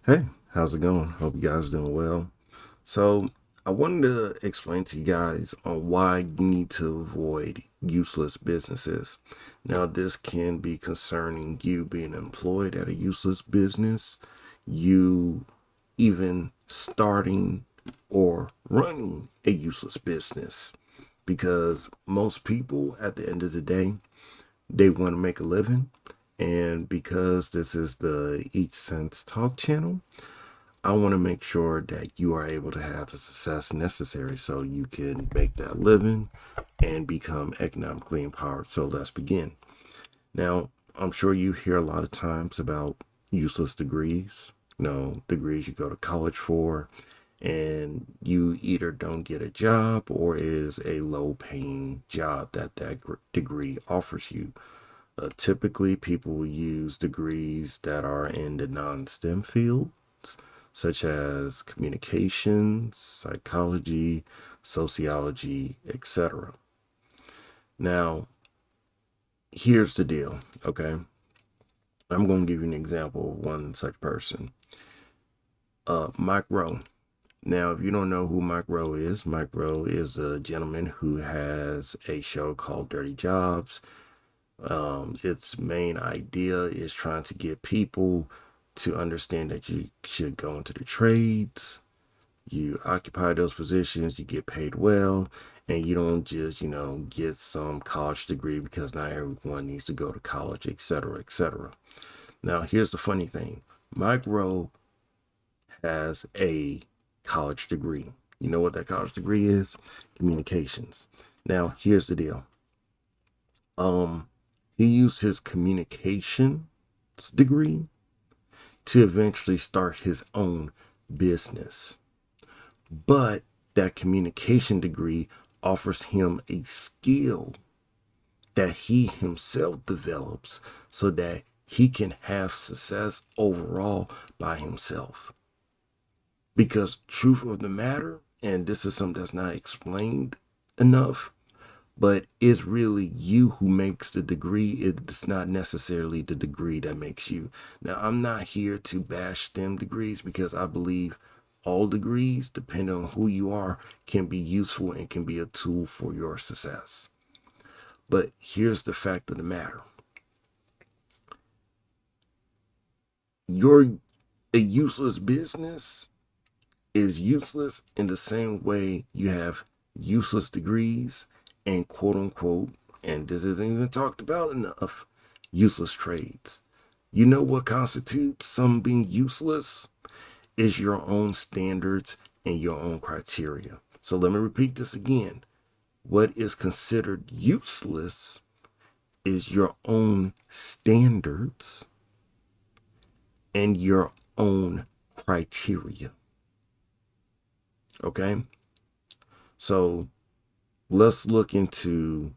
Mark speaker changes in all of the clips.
Speaker 1: Hey, how's it going? Hope you guys doing well. So, I wanted to explain to you guys on why you need to avoid useless businesses. Now, this can be concerning you being employed at a useless business, you even starting or running a useless business, because most people at the end of the day, they want to make a living. And because this is the Each Sense Talk channel, I want to make sure that you are able to have the success necessary so you can make that living and become economically empowered. So let's begin. Now, I'm sure you hear a lot of times about useless degrees, degrees you go to college for, and you either don't get a job or it is a low paying job that degree offers you. Typically, people will use degrees that are in the non STEM fields, such as communications, psychology, sociology, etc. Now, here's the deal, okay? I'm going to give you an example of one such person, Mike Rowe. Now, if you don't know who Mike Rowe is a gentleman who has a show called Dirty Jobs. Its main idea is trying to get people to understand that you should go into the trades, you occupy those positions, you get paid well, and you don't just, get some college degree because not everyone needs to go to college, etc., etc. Now, here's the funny thing. Mike Rowe has a college degree. You know what that college degree is? Communications. Now, here's the deal. Um, he used his communications degree to eventually start his own business. But that communication degree offers him a skill that he himself develops so that he can have success overall by himself. Because truth of the matter, and this is something that's not explained enough, but it's really you who makes the degree. It's not necessarily the degree that makes you. Now, I'm not here to bash STEM degrees because I believe all degrees, depending on who you are, can be useful and can be a tool for your success. But here's the fact of the matter. Your a useless business is useless in the same way you have useless degrees and quote unquote, and this isn't even talked about enough, useless trades. You know what constitutes some being useless? Is your own standards and your own criteria. So let me repeat this again. What is considered useless is your own standards and your own criteria. Okay? So let's look into,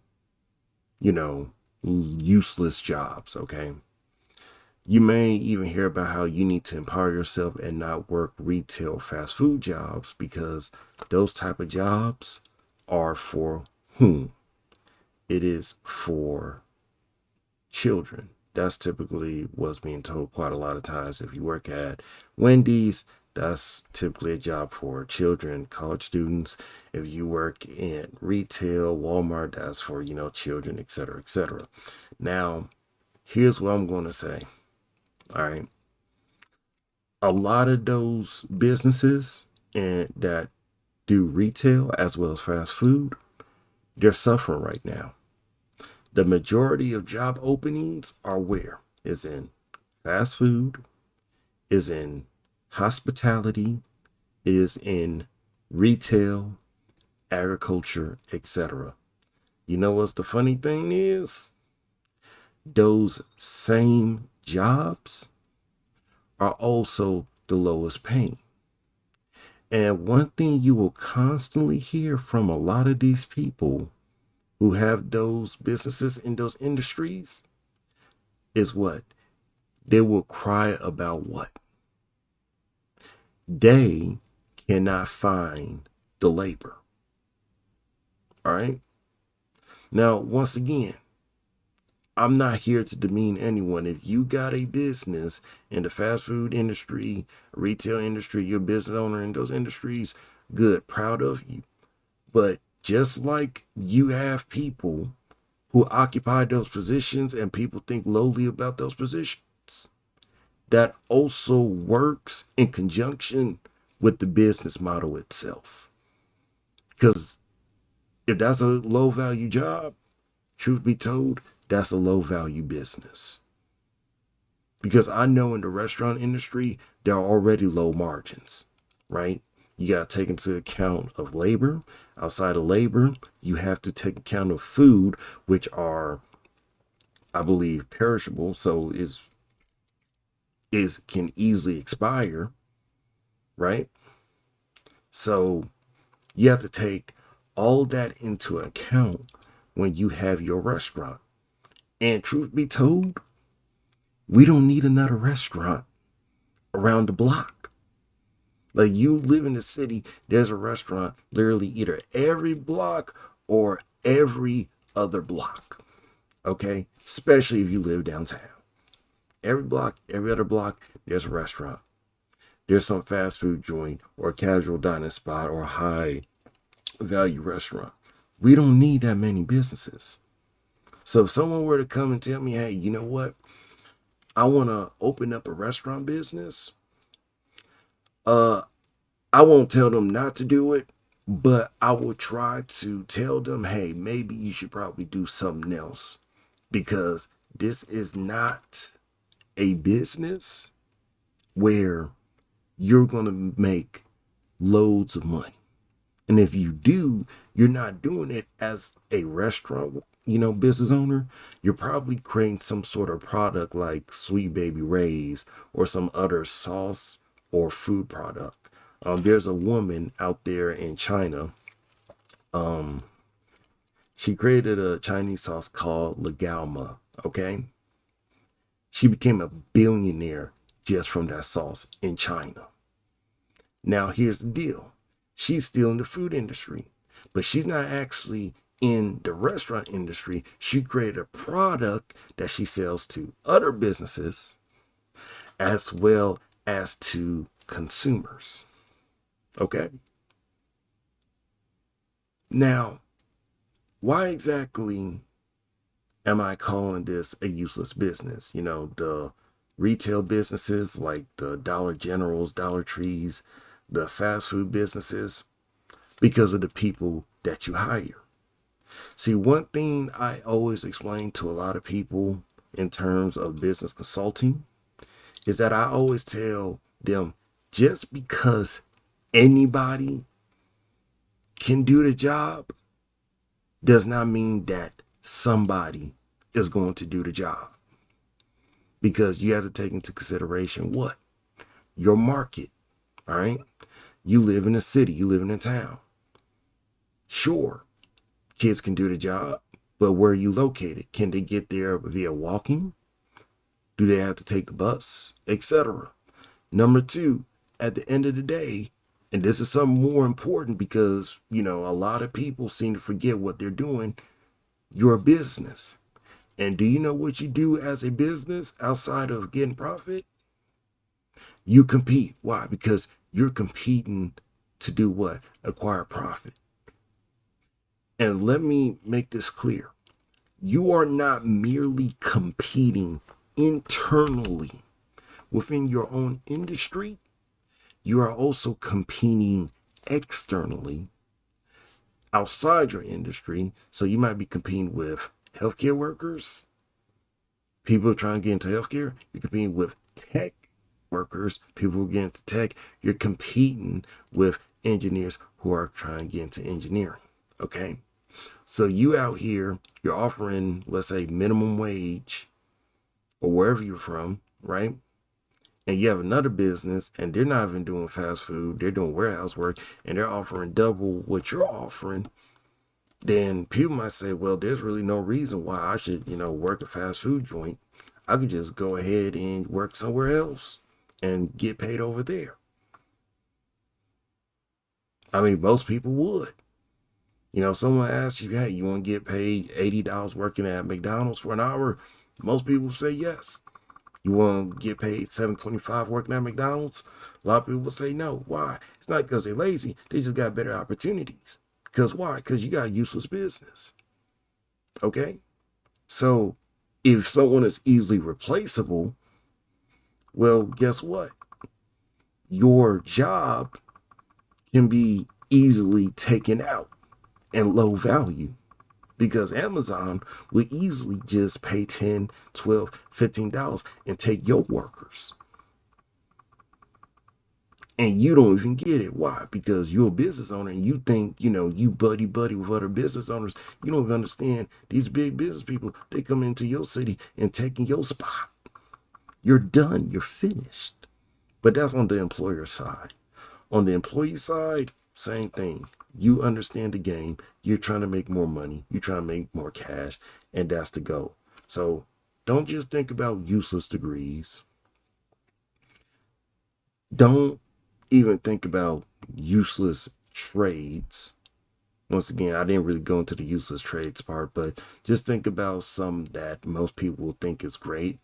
Speaker 1: you know, useless jobs, okay? You may even hear about how you need to empower yourself and not work retail fast food jobs because those type of jobs are for whom? It is for children. That's typically what's being told quite a lot of times. If you work at Wendy's, that's typically a job for children, college students. If you work in retail, Walmart, that's for, children, etc., etc. Now, here's what I'm going to say. All right. A lot of those businesses and that do retail as well as fast food, they're suffering right now. The majority of job openings are where? Is in fast food, is in hospitality, is in retail, agriculture, etc. You know what's the funny thing is? Those same jobs are also the lowest paying. And one thing you will constantly hear from a lot of these people who have those businesses in those industries is what? They will cry about what? They cannot find the labor. All right. Now, once again, I'm not here to demean anyone. If you got a business in the fast food industry, retail industry, you're a business owner in those industries, good, proud of you. But just like you have people who occupy those positions and people think lowly about those positions, that also works in conjunction with the business model itself. Because if that's a low value job, truth be told, that's a low value business. Because I know in the restaurant industry, there are already low margins, right? You got to take into account of labor. Outside of labor, you have to take account of food, which are, I believe, perishable. So is can easily expire, right? So you have to take all that into account when you have your restaurant. And truth be told, we don't need another restaurant around the block. Like you live in the city, there's a restaurant literally either every block or every other block. Okay? Especially if you live downtown. Every block, every other block, there's a restaurant. There's some fast food joint or casual dining spot or high value restaurant. We don't need that many businesses. So if someone were to come and tell me, hey, you know what? I want to open up a restaurant business. Uh, I won't tell them not to do it, but I will try to tell them, hey, maybe you should probably do something else because this is not a business where you're going to make loads of money. And if you do, you're not doing it as a restaurant, business owner. You're probably creating some sort of product like Sweet Baby Ray's or some other sauce or food product. There's a woman out there in China. Um, she created a Chinese sauce called Legalma. Okay, she became a billionaire just from that sauce in China. Now here's the deal: she's still in the food industry, but she's not actually in the restaurant industry. She created a product that she sells to other businesses as well as to consumers. Okay. Now, why exactly am I calling this a useless business? The retail businesses like the Dollar Generals, Dollar Trees, the fast food businesses, because of the people that you hire. See, one thing I always explain to a lot of people in terms of business consulting is that I always tell them just because anybody can do the job does not mean that somebody is going to do the job. Because you have to take into consideration what? Your market. All right. You live in a city, you live in a town. Sure, kids can do the job, but where are you located? Can they get there via walking? Do they have to take the bus, etc.? Number two, at the end of the day, and this is something more important because, a lot of people seem to forget what they're doing. You're a business. And do you know what you do as a business outside of getting profit? You compete. Why? Because you're competing to do what? Acquire profit. And let me make this clear. You are not merely competing internally within your own industry. You are also competing externally outside your industry. So you might be competing with healthcare workers, people trying to get into healthcare. You're competing with tech workers, people who get into tech. You're competing with engineers who are trying to get into engineering. Okay. So you out here, you're offering, let's say, minimum wage or wherever you're from, right? And you have another business and they're not even doing fast food, they're doing warehouse work and they're offering double what you're offering. Then people might say, well, there's really no reason why I should, work a fast food joint. I could just go ahead and work somewhere else and get paid over there. I mean, most people would. You know, someone asks you, hey, you want to get paid $80 working at McDonald's for an hour? Most people say yes. You want to get paid $7.25 working at McDonald's? A lot of people will say no. Why? It's not because they're lazy. They just got better opportunities. Because why? Because you got a useless business. Okay? So if someone is easily replaceable, well, guess what? Your job can be easily taken out and low value because Amazon would easily just pay 10, 12, $15 and take your workers. And you don't even get it. Why? Because you're a business owner and you think, you buddy with other business owners. You don't even understand these big business people, they come into your city and taking your spot. You're done. You're finished. But that's on the employer side. On the employee side, same thing. You understand the game. You're trying to make more money. You're trying to make more cash. And that's the goal. So don't just think about useless degrees. Don't even think about useless trades. Once again, I didn't really go into the useless trades part, but just think about some that most people will think is great,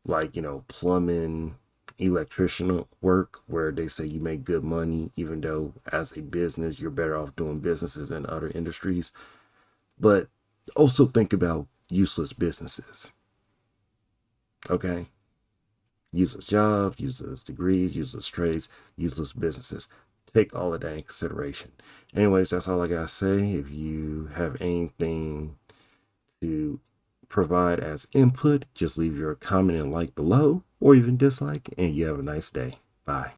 Speaker 1: like, plumbing, electrician work, where they say you make good money, even though as a business, you're better off doing businesses in other industries. But also think about useless businesses, okay? Useless jobs, useless degrees, useless trades, useless businesses. Take all of that in consideration. Anyways, that's all I gotta say. If you have anything to provide as input, just leave your comment and like below, or even dislike, and you have a nice day. Bye.